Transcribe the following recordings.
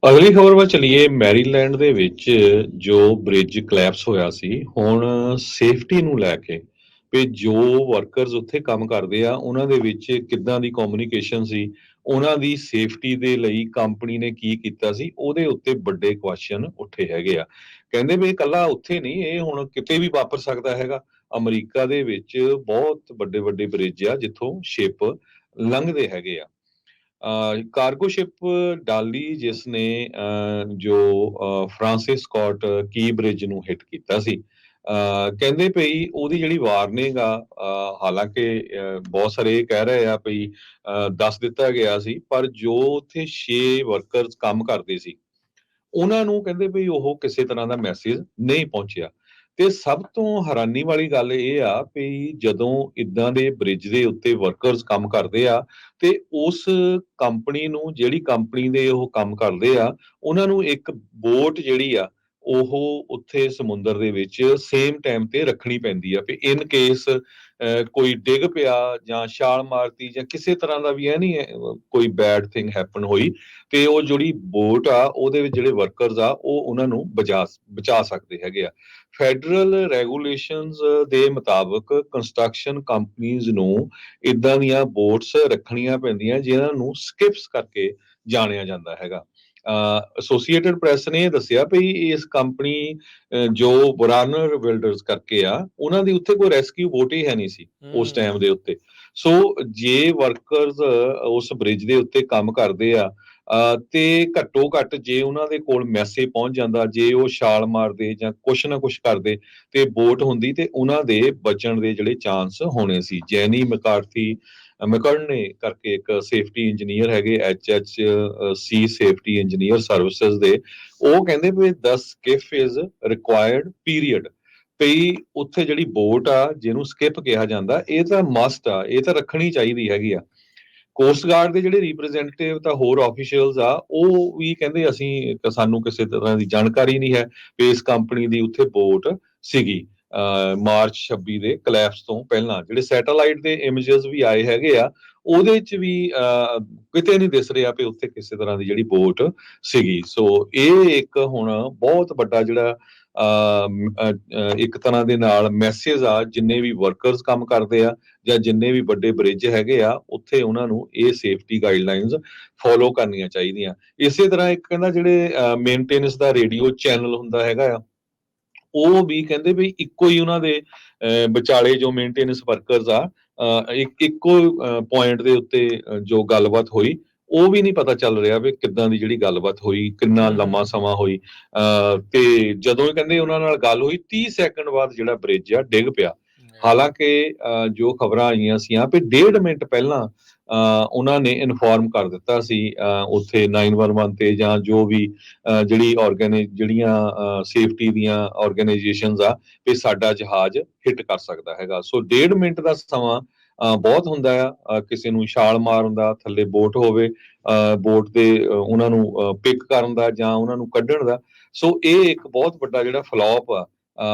ਅਗਲੀ ਖਬਰ ਵੱਲ ਚਲੀਏ। ਮੈਰੀਲੈਂਡ ਦੇ ਵਿੱਚ ਜੋ ਬ੍ਰਿਜ ਕਲੈਪਸ ਹੋਇਆ ਸੀ, ਹੁਣ ਸੇਫਟੀ ਨੂੰ ਲੈ ਕੇ ਵੀ ਜੋ ਵਰਕਰਸ ਉੱਥੇ ਕੰਮ ਕਰਦੇ ਆ ਉਹਨਾਂ ਦੇ ਵਿੱਚ ਕਿੱਦਾਂ ਦੀ ਕਮਿਊਨੀਕੇਸ਼ਨ ਸੀ, ਉਹਨਾਂ ਦੀ ਸੇਫਟੀ ਦੇ ਲਈ ਕੰਪਨੀ ਨੇ ਕੀ ਕੀਤਾ ਸੀ, ਉਹਦੇ ਉੱਤੇ ਵੱਡੇ ਕੁਐਸਚਨ ਉੱਠੇ ਹੈਗੇ ਆ। ਕਹਿੰਦੇ ਵੀ ਇਕੱਲਾ ਉੱਥੇ ਨਹੀਂ, ਇਹ ਹੁਣ ਕਿਤੇ ਵੀ ਵਾਪਰ ਸਕਦਾ ਹੈਗਾ। ਅਮਰੀਕਾ ਦੇ ਵਿੱਚ ਬਹੁਤ ਵੱਡੇ ਵੱਡੇ ਬ੍ਰਿਜ ਆ ਜਿੱਥੋਂ ਸ਼ਿਪ ਲੰਘਦੇ ਹੈਗੇ ਆ। ਕਾਰਗੋ ਸ਼ਿਪ ਡਾਲੀ ਜਿਸ ਨੇ ਜੋ ਫਰਾਂਸਿਸ ਸਕਾਟ ਕੀ ਬ੍ਰਿਜ ਨੂੰ ਹਿੱਟ ਕੀਤਾ ਸੀ। ਕਹਿੰਦੇ ਪਈ ਉਹਦੀ ਜਿਹੜੀ ਵਾਰਨਿੰਗ ਆ, ਹਾਲਾਂਕਿ ਬਹੁਤ ਸਾਰੇ ਇਹ ਕਹਿ ਰਹੇ ਆ ਵੀ ਦੱਸ ਦਿੱਤਾ ਗਿਆ ਸੀ, ਪਰ ਜੋ ਉੱਥੇ 6 ਵਰਕਰਸ ਕੰਮ ਕਰਦੇ ਸੀ ਉਹਨਾਂ ਨੂੰ ਕਹਿੰਦੇ ਵੀ ਉਹ ਕਿਸੇ ਤਰ੍ਹਾਂ ਦਾ ਮੈਸੇਜ ਨਹੀਂ ਪਹੁੰਚਿਆ। ਤੇ ਸਭ ਤੋਂ ਹੈਰਾਨੀ ਵਾਲੀ ਗੱਲ ਇਹ ਆ ਵੀ ਜਦੋਂ ਇਦਾਂ ਦੇ ਬ੍ਰਿਜ ਦੇ ਉੱਤੇ ਵਰਕਰਸ ਕੰਮ ਕਰਦੇ ਆ ਤੇ ਉਸ ਕੰਪਨੀ ਨੂੰ, ਜਿਹੜੀ ਕੰਪਨੀ ਦੇ ਉਹ ਕੰਮ ਕਰਦੇ ਆ, ਉਹਨਾਂ ਨੂੰ ਇੱਕ ਬੋਟ ਜਿਹੜੀ ਆ ਉਹ ਉੱਥੇ ਸਮੁੰਦਰ ਦੇ ਵਿੱਚ ਸੇਮ ਟਾਈਮ ਤੇ ਰੱਖਣੀ ਪੈਂਦੀ ਆ ਵੀ ਇਨ ਕੇਸ ਕੋਈ ਡਿੱਗ ਪਿਆ ਜਾਂ ਛਾਲ ਮਾਰਤੀ ਜਾਂ ਕਿਸੇ ਤਰ੍ਹਾਂ ਦਾ ਵੀ ਇਹ ਨਹੀਂ ਕੋਈ ਬੈਡ ਥਿੰਗ ਹੈਪਨ ਹੋਈ ਤੇ ਉਹ ਜਿਹੜੀ ਬੋਟ ਆ ਉਹਦੇ ਵਿੱਚ ਜਿਹੜੇ ਵਰਕਰਸ ਆ ਉਹ ਉਹਨਾਂ ਨੂੰ ਬਚਾ ਸਕਦੇ ਹੈਗੇ ਆ। ਫੈਡਰਲ ਰੈਗੂਲੇਸ਼ਨਸ ਦੇ ਮੁਤਾਬਕ ਕੰਸਟਰਕਸ਼ਨ ਕੰਪਨੀਆਂ ਨੂੰ ਇਦਾਂ ਦੀਆਂ ਬੋਟਸ ਰੱਖਣੀਆਂ ਪੈਂਦੀਆਂ ਜਿਨ੍ਹਾਂ ਨੂੰ ਸਕਿਪਸ ਕਰਕੇ ਜਾਣਿਆ ਜਾਂਦਾ ਹੈਗਾ। ਐਸੋਸੀਏਟਡ ਪ੍ਰੈਸ ਨੇ ਇਹ ਦੱਸਿਆ ਵੀ ਇਸ ਕੰਪਨੀ ਜੋ ਬਰਾਨਰ ਬਿਲਡਰਸ ਕਰਕੇ ਆ, ਉਹਨਾਂ ਦੀ ਉੱਥੇ ਕੋਈ ਰੈਸਕਿਊ ਬੋਟ ਹੀ ਹੈ ਨਹੀਂ ਸੀ ਉਸ ਟਾਈਮ ਦੇ ਉੱਤੇ। ਸੋ ਜੇ ਵਰਕਰਸ ਉਸ ਬ੍ਰਿਜ ਦੇ ਉੱਤੇ ਕੰਮ ਕਰਦੇ ਆ ਤੇ ਘੱਟੋ ਘੱਟ ਜੇ ਉਹਨਾਂ ਦੇ ਕੋਲ ਮੈਸੇਜ ਪਹੁੰਚ ਜਾਂਦਾ, ਜੇ ਉਹ ਛਾਲ ਮਾਰਦੇ ਜਾਂ ਕੁਛ ਨਾ ਕੁਛ ਕਰਦੇ ਤੇ ਬੋਟ ਹੁੰਦੀ ਤੇ ਉਹਨਾਂ ਦੇ ਬਚਣ ਦੇ ਜਿਹੜੇ ਚਾਂਸ ਹੋਣੇ ਸੀ। ਜੈਨੀ ਮੈਕਰਨੇ ਕਰਕੇ ਇੱਕ ਸੇਫਟੀ ਇੰਜੀਨੀਅਰ ਹੈਗੇ, HHC ਸੇਫਟੀ ਇੰਜੀਨੀਅਰ ਸਰਵਿਸਿਜ਼ ਦੇ, ਉਹ ਕਹਿੰਦੇ ਵੀ 10 ਸਕਿਫ ਇਜ਼ ਰਿਕੁਆਇਰਡ ਪੀਰੀਅਡ। ਪਈ ਉੱਥੇ ਜਿਹੜੀ ਬੋਟ ਆ ਜਿਹਨੂੰ ਸਕਿਪ ਕਿਹਾ ਜਾਂਦਾ, ਇਹ ਤਾਂ ਮਸਟ ਆ, ਇਹ ਤਾਂ ਰੱਖਣੀ ਚਾਹੀਦੀ ਹੈਗੀ ਆ। ਕੋਸਟ ਗਾਰਡ ਦੇ ਜਿਹੜੇ ਰਿਪਰੈਜ਼ੈਂਟੇਟਿਵ ਤਾਂ ਹੋਰ ਆਫੀਸ਼ੀਅਲਸ ਆ ਉਹ ਵੀ ਕਹਿੰਦੇ ਅਸੀਂ ਸਾਨੂੰ ਕਿਸੇ ਤਰ੍ਹਾਂ ਦੀ ਜਾਣਕਾਰੀ ਨਹੀਂ ਹੈ ਵੀ ਇਸ ਕੰਪਨੀ ਦੀ ਉੱਥੇ ਬੋਟ ਸੀਗੀ। ਮਾਰਚ 26 ਦੇ ਕਲੈਪਸ ਤੋਂ ਪਹਿਲਾਂ ਜਿਹੜੇ ਸੈਟੇਲਾਈਟ ਦੇ ਇਮੇजेस ਵੀ ਆਏ ਹੈਗੇ ਆ ਉਹਦੇ 'ਚ ਵੀ ਕਿਤੇ ਨਹੀਂ ਦਿਸ ਰਿਹਾ ਵੀ ਉੱਥੇ ਕਿਸੇ ਤਰ੍ਹਾਂ ਦੀ ਜਿਹੜੀ ਬੋਟ ਸੀਗੀ। ਸੋ ਇਹ ਇੱਕ ਹੁਣ ਬਹੁਤ ਵੱਡਾ ਜਿਹੜਾ ਇੱਕ ਤਰ੍ਹਾਂ ਦੇ ਨਾਲ ਮੈਸੇਜ ਆ, ਜਿੰਨੇ ਵੀ ਵਰਕਰਸ ਕੰਮ ਕਰਦੇ ਆ ਜਾਂ ਜਿੰਨੇ ਵੀ ਵੱਡੇ ਬ੍ਰਿਜ ਹੈਗੇ ਆ ਉੱਥੇ ਉਹਨਾਂ ਨੂੰ ਇਹ ਸੇਫਟੀ ਗਾਈਡਲਾਈਨਸ ਫੋਲੋ ਕਰਨੀਆਂ ਚਾਹੀਦੀਆਂ। ਇਸੇ ਤਰ੍ਹਾਂ ਇੱਕ ਕਹਿੰਦਾ ਜਿਹੜੇ ਮੇਨਟੇਨੈਂਸ ਦਾ ਰੇਡੀਓ ਚੈਨਲ ਹੁੰਦਾ ਹੈਗਾ ਆ, ਉਹ ਵੀ ਕਹਿੰਦੇ ਵੀ ਇੱਕੋ ਹੀ ਉਹਨਾਂ ਦੇ ਵਿਚਾਲੇ ਜੋ ਮੇਨਟੇਨੈਂਸ ਵਰਕਰਸ ਆ ਇੱਕੋ ਪੁਆਇੰਟ ਦੇ ਉੱਤੇ ਜੋ ਗੱਲਬਾਤ ਹੋਈ ਉਹ ਵੀ ਨਹੀਂ ਪਤਾ ਚੱਲ ਰਿਹਾ ਵੀ ਕਿੱਦਾਂ ਦੀ ਜਿਹੜੀ ਗੱਲਬਾਤ ਹੋਈ, ਕਿੰਨਾ ਲੰਮਾ ਸਮਾਂ ਹੋਈ। ਤੇ ਜਦੋਂ ਕਹਿੰਦੇ ਉਹਨਾਂ ਨਾਲ ਗੱਲ ਹੋਈ 30 ਸੈਕਿੰਡ ਬਾਅਦ ਜਿਹੜਾ ਬ੍ਰਿਜ ਆ ਡਿੱਗ ਪਿਆ। ਹਾਲਾਂਕਿ ਜੋ ਖਬਰਾਂ ਆਈਆਂ ਸੀ ਵੀ 1.5 ਮਿੰਟ ਪਹਿਲਾਂ ਉਹਨਾਂ ਨੇ ਇਨਫੋਰਮ ਕਰ ਦਿੱਤਾ ਸੀ ਉੱਥੇ 911 ਤੇ ਜਾਂ ਜੋ ਵੀ ਜਿਹੜੀਆਂ ਸੇਫਟੀ ਦੀਆਂ ਆਰਗੇਨਾਈਜੇਸ਼ਨਸ ਆ ਵੀ ਸਾਡਾ ਜਹਾਜ਼ ਹਿੱਟ ਕਰ ਸਕਦਾ ਹੈਗਾ। ਸੋ 1.5 ਮਿੰਟ ਦਾ ਸਮਾਂ ਬਹੁਤ ਹੁੰਦਾ ਆ ਕਿਸੇ ਨੂੰ ਛਾਲ ਮਾਰਨ ਦਾ, ਥੱਲੇ ਬੋਟ ਹੋਵੇ, ਬੋਟ ਦੇ ਉਹਨਾਂ ਨੂੰ ਪਿਕ ਕਰਨ ਦਾ ਜਾਂ ਉਹਨਾਂ ਨੂੰ ਕੱਢਣ ਦਾ। ਸੋ ਇਹ ਇੱਕ ਬਹੁਤ ਵੱਡਾ ਜਿਹੜਾ ਫਲॉप ਆ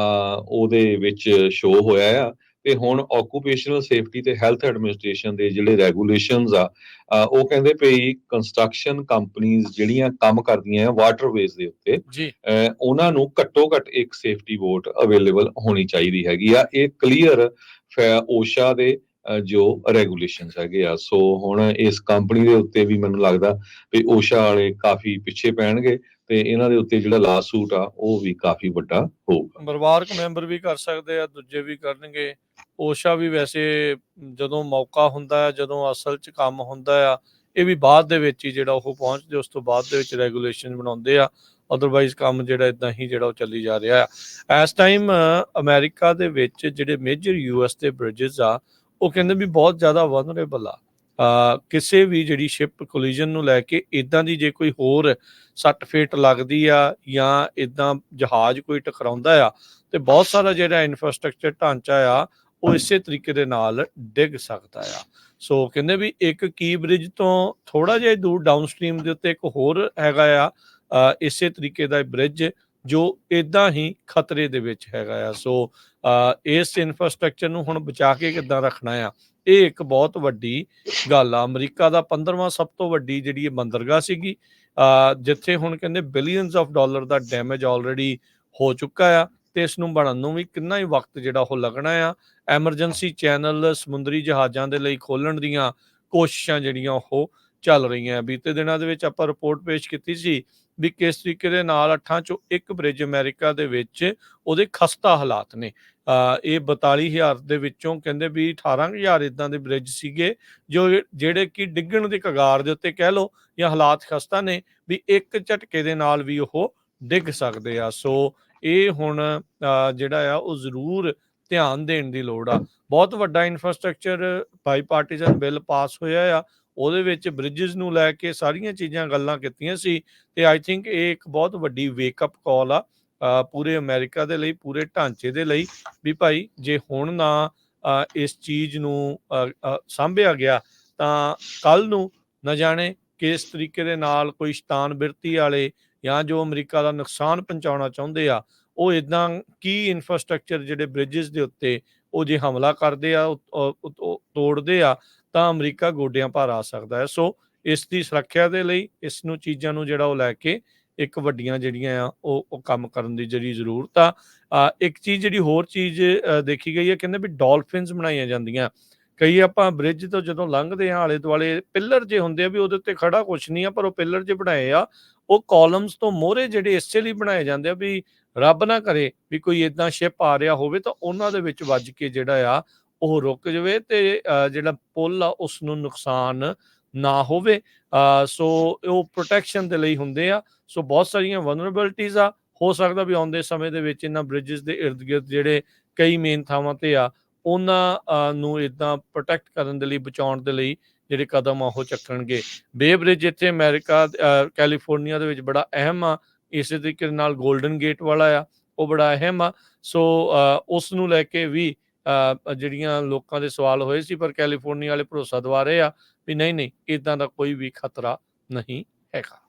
ਉਹਦੇ ਵਿੱਚ ਸ਼ੋ ਹੋਇਆ ਆ। ਤੇ ਹੁਣ ਆਕੂਪੇਸ਼ਨਲ ਸੇਫਟੀ ਤੇ ਹੈਲਥ ਐਡਮਿਨਿਸਟ੍ਰੇਸ਼ਨ ਦੇ ਜਿਹੜੇ ਰੈਗੂਲੇਸ਼ਨਸ ਆ ਉਹ ਕਹਿੰਦੇ ਪਈ ਕੰਸਟਰਕਸ਼ਨ ਕੰਪਨੀਆਂ ਜਿਹੜੀਆਂ ਕੰਮ ਕਰਦੀਆਂ ਆ ਵਾਟਰਵੇਜ਼ ਦੇ ਉੱਤੇ ਉਹਨਾਂ ਨੂੰ ਘੱਟੋ ਘੱਟ ਇੱਕ ਸੇਫਟੀ ਬੋਟ ਅਵੇਲੇਬਲ ਹੋਣੀ ਚਾਹੀਦੀ ਹੈਗੀ ਆ। ਇਹ ਕਲੀਅਰ ਓਸ਼ਾ ਦੇ ਜੋ ਰੈਗੂਲੇਸ਼ਨਸ ਹੈਗੇ ਆ। ਸੋ ਹੁਣ ਇਸ ਕੰਪਨੀ ਦੇ ਉੱਤੇ ਵੀ ਮੈਨੂੰ ਲੱਗਦਾ ਵੀ ਓਸ਼ਾ ਵਾਲੇ ਕਾਫੀ ਪਿੱਛੇ ਪੈਣਗੇ ਤੇ ਇਹਨਾਂ ਦੇ ਉੱਤੇ ਜਿਹੜਾ ਲਾ ਸੂਟ ਆ ਉਹ ਵੀ ਕਾਫੀ ਵੱਡਾ ਹੋਊਗਾ। ਪਰਿਵਾਰਕ ਮੈਂਬਰ ਵੀ ਕਰ ਸਕਦੇ ਆ, ਦੂਜੇ ਵੀ ਕਰਨਗੇ। ਓਸ਼ਾ ਵੀ ਵੈਸੇ ਜਦੋਂ ਮੌਕਾ ਹੁੰਦਾ ਹੈ, ਜਦੋਂ ਅਸਲ 'ਚ ਕੰਮ ਹੁੰਦਾ ਆ, ਇਹ ਵੀ ਬਾਅਦ ਦੇ ਵਿੱਚ ਹੀ ਜਿਹੜਾ ਉਹ ਪਹੁੰਚਦੇ ਉਸ ਤੋਂ ਬਾਅਦ ਦੇ ਵਿੱਚ ਰੈਗੂਲੇਸ਼ਨ ਬਣਾਉਂਦੇ ਆ। ਅਦਰਵਾਈਜ਼ ਕੰਮ ਜਿਹੜਾ ਇੱਦਾਂ ਹੀ ਜਿਹੜਾ ਉਹ ਚੱਲੀ ਜਾ ਰਿਹਾ ਆ। ਇਸ ਟਾਈਮ ਅਮਰੀਕਾ ਦੇ ਵਿੱਚ ਜਿਹੜੇ ਮੇਜਰ US ਦੇ ਬ੍ਰਿਜਸ ਆ ਉਹ ਕਹਿੰਦੇ ਵੀ ਬਹੁਤ ਜ਼ਿਆਦਾ ਵਲਨਰੇਬਲ ਆ। ਕਿਸੇ ਵੀ ਜਿਹੜੀ ਸ਼ਿਪ ਕੋਲੀਜਨ ਨੂੰ ਲੈ ਕੇ ਇੱਦਾਂ ਦੀ ਜੇ ਕੋਈ ਹੋਰ ਸੱਟ ਫੇਟ ਲੱਗਦੀ ਆ ਜਾਂ ਇੱਦਾਂ ਜਹਾਜ਼ ਕੋਈ ਟਕਰਾਉਂਦਾ ਆ ਤੇ ਬਹੁਤ ਸਾਰਾ ਜਿਹੜਾ ਇਨਫਰਾਸਟ੍ਰਕਚਰ ਢਾਂਚਾ ਆ ਉਹ ਇਸੇ ਤਰੀਕੇ ਦੇ ਨਾਲ ਡਿੱਗ ਸਕਦਾ ਆ। ਸੋ ਕਹਿੰਦੇ ਵੀ ਇੱਕ ਕੀ ਬ੍ਰਿਜ ਤੋਂ ਥੋੜਾ ਜਿਹਾ ਦੂਰ ਡਾਊਨ ਸਟਰੀਮ ਦੇ ਉੱਤੇ ਇੱਕ ਹੋਰ ਹੈਗਾ ਆ ਇਸੇ ਤਰੀਕੇ ਦਾ ਬ੍ਰਿਜ ਜੋ ਇੱਦਾਂ ਹੀ ਖਤਰੇ ਦੇ ਵਿੱਚ ਹੈਗਾ ਆ। ਸੋ ਇਸ ਇਨਫਰਾਸਟ੍ਰਕਚਰ ਨੂੰ ਹੁਣ ਬਚਾ ਕੇ ਕਿੱਦਾਂ ਰੱਖਣਾ ਆ, ਇਹ ਇੱਕ ਬਹੁਤ ਵੱਡੀ ਗੱਲ ਆ। ਅਮਰੀਕਾ ਦਾ 15ਵਾਂ ਸਭ ਤੋਂ ਵੱਡੀ ਜਿਹੜੀ ਬੰਦਰਗਾਹ ਸੀਗੀ ਜਿੱਥੇ ਹੁਣ ਕਹਿੰਦੇ billions of dollar the damage already ਹੋ ਚੁੱਕਾ ਆ ਤੇ ਇਸ ਨੂੰ ਬਣਨ ਨੂੰ ਵੀ ਕਿੰਨਾ ਹੀ ਵਕਤ ਜਿਹੜਾ ਉਹ ਲੱਗਣਾ ਆ। ਐਮਰਜੈਂਸੀ ਚੈਨਲ ਸਮੁੰਦਰੀ ਜਹਾਜ਼ਾਂ ਦੇ ਲਈ ਖੋਲਣ ਦੀਆਂ ਕੋਸ਼ਿਸ਼ਾਂ ਜਿਹੜੀਆਂ ਉਹ ਚੱਲ ਰਹੀਆਂ। ਬੀਤੇ ਦਿਨਾਂ ਦੇ ਵਿੱਚ ਆਪਾਂ ਰਿਪੋਰਟ ਪੇਸ਼ ਕੀਤੀ ਸੀ ਵੀ ਕਿਸ ਤਰੀਕੇ ਦੇ ਨਾਲ 8 ਚੋਂ 1 ਬ੍ਰਿਜ ਅਮਰੀਕਾ ਦੇ ਵਿੱਚ ਉਹਦੇ ਖਸਤਾ ਹਾਲਾਤ ਨੇ। ਇਹ 42,000 ਦੇ ਵਿੱਚੋਂ ਕਹਿੰਦੇ ਵੀ 18,000 ਇਦਾਂ ਦੇ ਬ੍ਰਿਜ ਸੀਗੇ ਜਿਹੜੇ ਕਿ ਡਿੱਗਣ ਦੀ ਕਗਾਰ ਦੇ ਉੱਤੇ ਕਹਿ ਲਓ ਜਾਂ ਹਾਲਾਤ ਖਸਤਾ ਨੇ ਵੀ ਇੱਕ ਝਟਕੇ ਦੇ ਨਾਲ ਵੀ ਉਹ ਡਿੱਗ ਸਕਦੇ ਆ। ਸੋ ਇਹ ਹੁਣ ਜਿਹੜਾ ਆ ਉਹ ਜ਼ਰੂਰ ਧਿਆਨ ਦੇਣ ਦੀ ਲੋੜ ਆ। ਬਹੁਤ ਵੱਡਾ ਇਨਫਰਾਸਟ੍ਰਕਚਰ ਬਾਈਪਾਰਟੀਜ਼ਨ ਬਿੱਲ ਪਾਸ ਹੋਇਆ ਆ, ਉਹਦੇ ਵਿੱਚ ਬ੍ਰਿਜਸ ਨੂੰ ਲੈ ਕੇ ਸਾਰੀਆਂ ਚੀਜ਼ਾਂ ਗੱਲਾਂ ਕੀਤੀਆਂ ਸੀ ਤੇ ਆਈ ਥਿੰਕ ਇਹ ਇੱਕ ਬਹੁਤ ਵੱਡੀ ਵੇਕਅਪ ਕਾਲ ਆ ਪੂਰੇ ਅਮਰੀਕਾ ਦੇ ਲਈ, ਪੂਰੇ ਢਾਂਚੇ ਦੇ ਲਈ ਵੀ ਭਾਈ ਜੇ ਹੁਣ ਨਾ ਇਸ ਚੀਜ਼ ਨੂੰ ਸਾਂਭਿਆ ਗਿਆ ਤਾਂ ਕੱਲ ਨੂੰ ਨਾ ਜਾਣੇ ਕਿਸ ਤਰੀਕੇ ਦੇ ਨਾਲ ਕੋਈ ਸ਼ੈਤਾਨ ਬਿਰਤੀ ਵਾਲੇ ਜਾਂ ਜੋ ਅਮਰੀਕਾ ਦਾ ਨੁਕਸਾਨ ਪਹੁੰਚਾਉਣਾ ਚਾਹੁੰਦੇ ਆ ਉਹ ਇਦਾਂ ਕੀ ਇਨਫਰਾਸਟ੍ਰਕਚਰ ਜਿਹੜੇ ਬ੍ਰਿਜਸ ਦੇ ਉੱਤੇ ਉਹ ਜੇ ਹਮਲਾ ਕਰਦੇ ਆ ਤੋੜਦੇ ਆ ਤਾਂ ਅਮਰੀਕਾ ਗੋਡਿਆਂ ਭਾਰ ਆ ਸਕਦਾ ਹੈ। ਸੋ ਇਸ ਦੀ ਸੁਰੱਖਿਆ ਦੇ ਲਈ ਇਸ ਨੂੰ ਚੀਜ਼ਾਂ ਨੂੰ ਜਿਹੜਾ ਉਹ ਲੈ ਕੇ ਇੱਕ ਵੱਡੀਆਂ ਜਿਹੜੀਆਂ ਆ ਉਹ ਕੰਮ ਕਰਨ ਦੀ ਜਿਹੜੀ ਜ਼ਰੂਰਤ ਆ। ਇੱਕ ਚੀਜ਼ ਜਿਹੜੀ ਹੋਰ ਚੀਜ਼ ਦੇਖੀ ਗਈ ਹੈ, ਕਹਿੰਦੇ ਵੀ ਡੋਲਫਿਨਸ ਬਣਾਈਆਂ ਜਾਂਦੀਆਂ। ਕਈ ਆਪਾਂ ਬ੍ਰਿਜ ਤੋਂ ਜਦੋਂ ਲੰਘਦੇ ਆ ਆਲੇ ਦੁਆਲੇ ਪਿੱਲਰ ਜੇ ਹੁੰਦੇ ਆ ਵੀ ਉਹਦੇ ਉੱਤੇ ਖੜਾ ਕੁਛ ਨਹੀਂ ਆ, ਪਰ ਉਹ ਪਿੱਲਰ ਜੇ ਬਣਾਏ ਆ ਉਹ ਕਾਲਮਸ ਤੋਂ ਮੋਹਰੇ ਜਿਹੜੇ ਇਸੇ ਲਈ ਬਣਾਏ ਜਾਂਦੇ ਆ ਵੀ ਰੱਬ ਨਾ ਕਰੇ ਵੀ ਕੋਈ ਇਦਾਂ ਸ਼ਿਪ ਆ ਰਿਹਾ ਹੋਵੇ ਤਾਂ ਉਹਨਾਂ ਦੇ ਵਿੱਚ ਵੱਜ ਕੇ ਜਿਹੜਾ ਆ ਉਹ ਰੁਕ ਜਾਵੇ ਤੇ ਜਿਹੜਾ ਪੁੱਲ ਆ ਉਸ ਨੂੰ ਨੁਕਸਾਨ ਨਾ ਹੋਵੇ। ਸੋ ਉਹ ਪ੍ਰੋਟੈਕਸ਼ਨ ਦੇ ਲਈ ਹੁੰਦੇ ਆ। ਸੋ ਬਹੁਤ ਸਾਰੀਆਂ ਵਲਨਰੇਬਿਲਟੀਜ਼ ਆ, ਹੋ ਸਕਦਾ ਵੀ ਆਉਂਦੇ ਸਮੇਂ ਦੇ ਵਿੱਚ ਇਹਨਾਂ ਬ੍ਰਿਜਸ ਦੇ ਇਰਦ ਗਿਰਦ ਜਿਹੜੇ ਕਈ ਮੇਨ ਥਾਵਾਂ ਤੇ ਆ ਉਹਨਾਂ ਨੂੰ ਇਦਾਂ ਪ੍ਰੋਟੈਕਟ ਕਰਨ ਦੇ ਲਈ, ਬਚਾਉਣ ਦੇ ਲਈ ਜਿਹੜੇ ਕਦਮ ਆ ਉਹ ਚੱਕਣਗੇ। ਬੇ ਬ੍ਰਿਜ ਇੱਥੇ ਅਮਰੀਕਾ ਕੈਲੀਫੋਰਨੀਆ ਦੇ ਵਿੱਚ ਬੜਾ ਅਹਿਮ ਆ। ਇਸੇ ਤਰੀਕੇ ਨਾਲ ਗੋਲਡਨ ਗੇਟ ਵਾਲਾ ਆ ਉਹ ਬੜਾ ਅਹਿਮ ਆ। ਸੋ ਉਸ ਨੂੰ ਲੈ ਕੇ ਵੀ ਜਿਹੜੀਆਂ ਲੋਕਾਂ ਦੇ ਸਵਾਲ ਹੋਏ ਸੀ, ਪਰ ਕੈਲੀਫੋਰਨੀਆ ਵਾਲੇ ਭਰੋਸਾ ਦਵਾ ਰਹੇ ਆ ਵੀ ਨਹੀਂ ਇਦਾਂ ਦਾ ਕੋਈ ਵੀ ਖਤਰਾ ਨਹੀਂ ਹੈਗਾ।